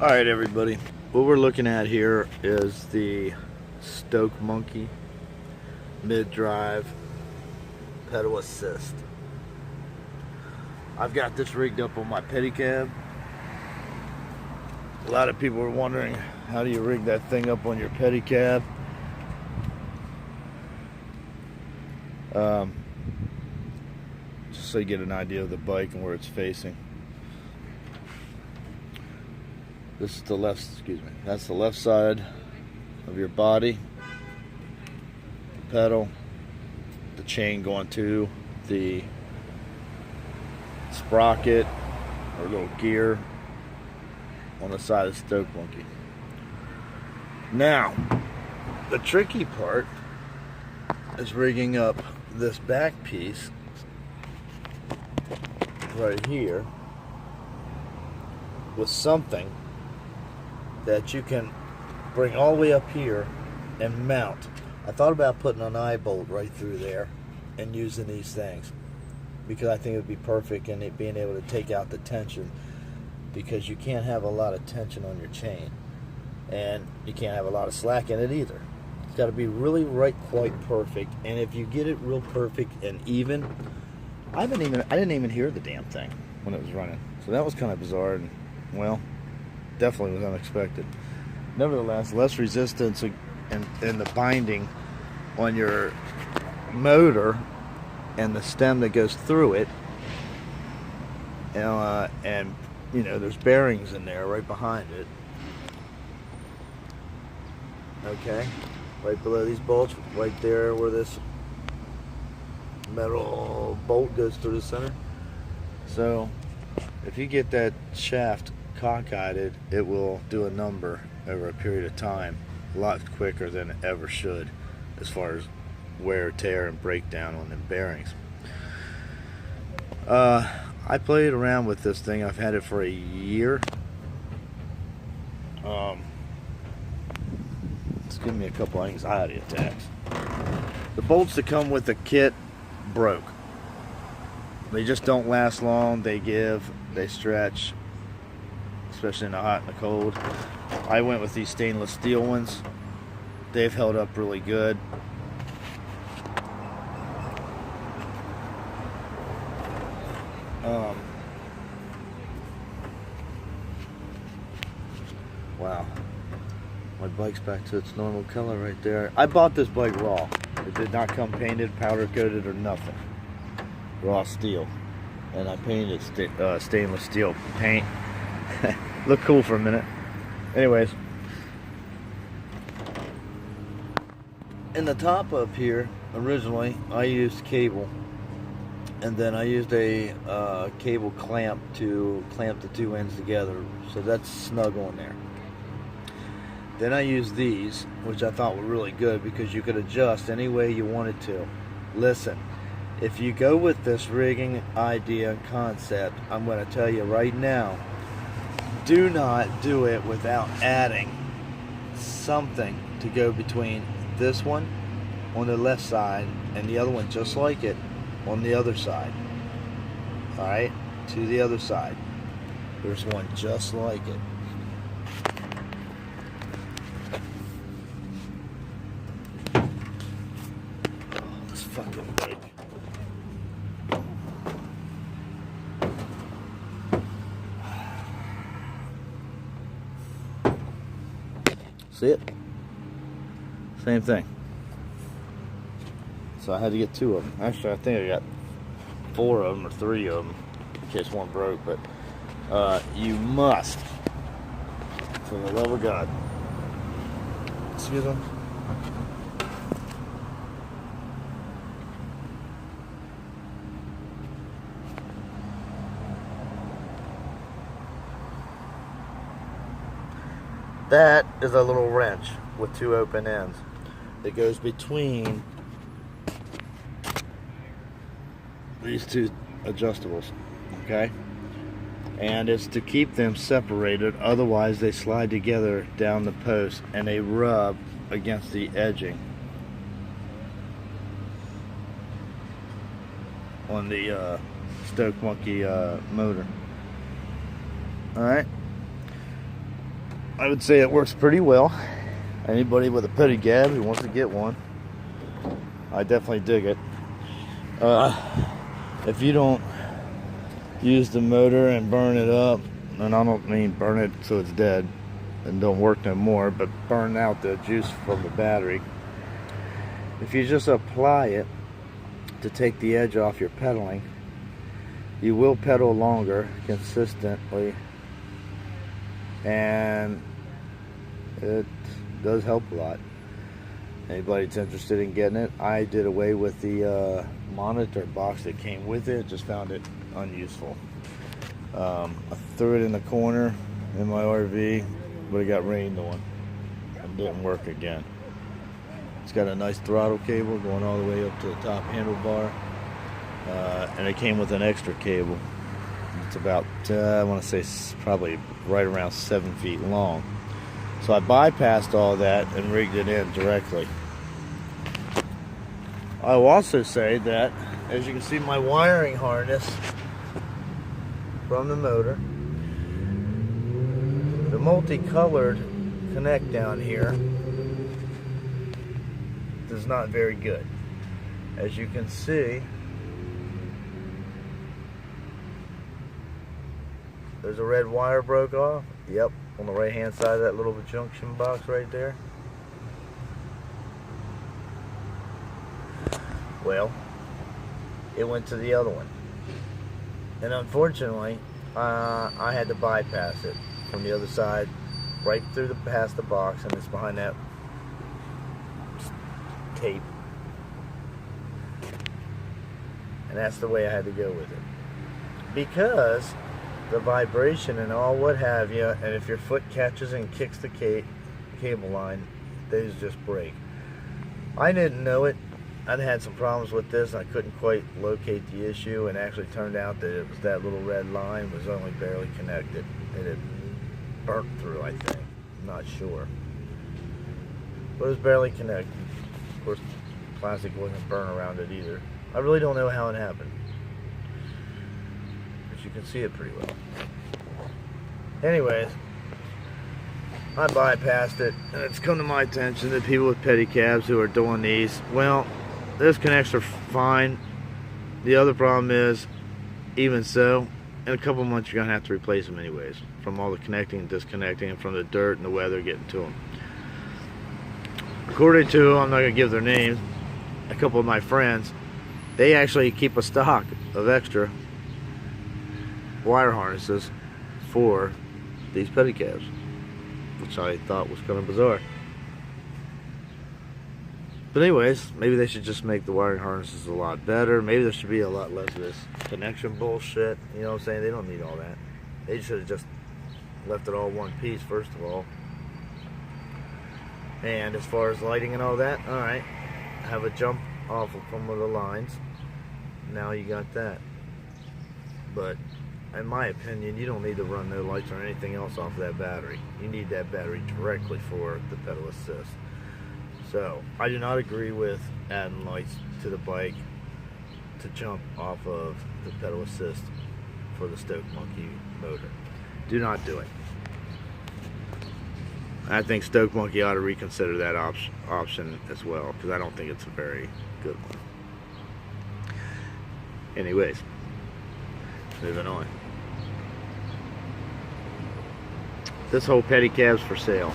Alright everybody, what we're looking at here is the Stokemonkey mid-drive pedal assist. I've got this rigged up on my PEDICAB. A lot of people are wondering, how do you rig that thing up on your PEDICAB? Just so you get an idea of the bike and where it's facing. This is the left, that's the left side of your body, the pedal, the chain going to the sprocket or little gear on the side of the Stokemonkey. Now, the tricky part is rigging up this back piece right here with something that you can bring all the way up here and mount. I thought about putting an eye bolt right through there and using these things because I think it would be perfect in it being able to take out the tension, because you can't have a lot of tension on your chain and you can't have a lot of slack in it either. It's got to be really right, quite perfect. And if you get it real perfect and even, I didn't even hear the damn thing when it was running, so that was kind of bizarre and, well, definitely was unexpected. Nevertheless, less resistance in the binding on your motor and the stem that goes through it, and you know, there's bearings in there right behind it. Okay, right below these bolts, right there where this metal bolt goes through the center. So if you get that shaft cockeyed, it will do a number over a period of time a lot quicker than it ever should as far as wear, tear, and breakdown on the bearings. I played around with this thing. I've had it for a year. It's given me a couple anxiety attacks. The bolts that come with the kit broke. They just don't last long. They give, they stretch, especially in the hot and the cold. I went with these stainless steel ones. They've held up really good. Wow, my bike's back to its normal color right there. I bought this bike raw. It did not come painted, powder coated, or nothing. Raw steel, and I painted stainless steel paint. Looked cool for a minute. Anyways, in the top up here, originally I used cable, and then I used a cable clamp to clamp the two ends together, so that's snug on there. Then I used these, which I thought were really good because you could adjust any way you wanted to. Listen, if you go with this rigging idea and concept, I'm going to tell you right now, do not do it without adding something to go between this one on the left side and the other one just like it on the other side. Alright, to the other side. There's one just like it. Oh, this fucking bike. See it? Same thing. So I had to get two of them. Actually, I think I got 4 of them or 3 of them in case one broke. But you must, for the love of God, excuse me. That is a little wrench with 2 open ends that goes between these 2 adjustables, okay? And it's to keep them separated, otherwise they slide together down the post and they rub against the edging on the Stokemonkey motor. Alright? I would say it works pretty well. Anybody with a PEDICAB who wants to get one, I definitely dig it. If you don't use the motor and burn it up, and I don't mean burn it so it's dead and don't work no more, but burn out the juice from the battery. If you just apply it to take the edge off your pedaling, you will pedal longer consistently, and it does help a lot. Anybody that's interested in getting it, I did away with the monitor box that came with it. Just found it unuseful. I threw it in the corner in my RV, but it got rained on and didn't work again. It's got a nice throttle cable going all the way up to the top handlebar, and it came with an extra cable. It's about, I want to say, probably right around 7 feet long. So I bypassed all that and rigged it in directly. I will also say that, as you can see, my wiring harness from the motor, the multicolored connect down here is not very good. As you can see, there's a red wire broke off. Yep, on the right hand side of that little junction box right there. Well, it went to the other one, and unfortunately I had to bypass it from the other side, right through past the box, and it's behind that tape, and that's the way I had to go with it, because the vibration and all what have you, and if your foot catches and kicks the cable line, these just break. I didn't know it. I'd had some problems with this, and I couldn't quite locate the issue, and actually turned out that it was that little red line was only barely connected. It had burnt through, I think. I'm not sure, but it was barely connected. Of course, plastic wasn't burnt around it either. I really don't know how it happened, but you can see it pretty well. Anyways, I bypassed it, and it's come to my attention that people with pedicabs who are doing these, well, those connects are fine. The other problem is, even so, in a couple months you're going to have to replace them anyways, from all the connecting and disconnecting, and from the dirt and the weather getting to them. According to, I'm not going to give their names, a couple of my friends, they actually keep a stock of extra wire harnesses for these pedicabs, which I thought was kind of bizarre. But anyways, maybe they should just make the wiring harnesses a lot better. Maybe there should be a lot less of this connection bullshit. You know what I'm saying? They don't need all that. They should have just left it all one piece, first of all. And as far as lighting and all that, alright, have a jump off of some of the lines. Now you got that. But in my opinion, you don't need to run no lights or anything else off of that battery. You need that battery directly for the pedal assist. So I do not agree with adding lights to the bike to jump off of the pedal assist for the Stokemonkey motor. Do not do it. I think Stokemonkey ought to reconsider that option as well, because I don't think it's a very good one. Anyways, moving on. This whole pedicab's for sale.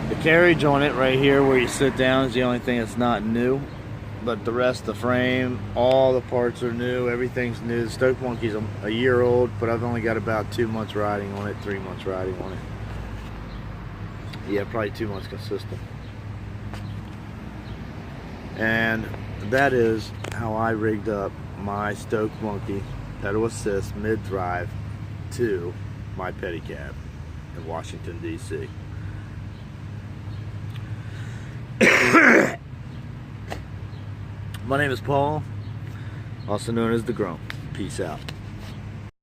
The carriage on it right here where you sit down is the only thing that's not new, but the rest, the frame, all the parts are new. Everything's new. The Stokemonkey's a year old, but I've only got about 2 months riding on it, 3 months riding on it. Yeah, probably 2 months consistent. And that is how I rigged up my Stokemonkey pedal assist mid-drive to my pedicab in Washington, D.C. My name is Paul, also known as The Grump. Peace out.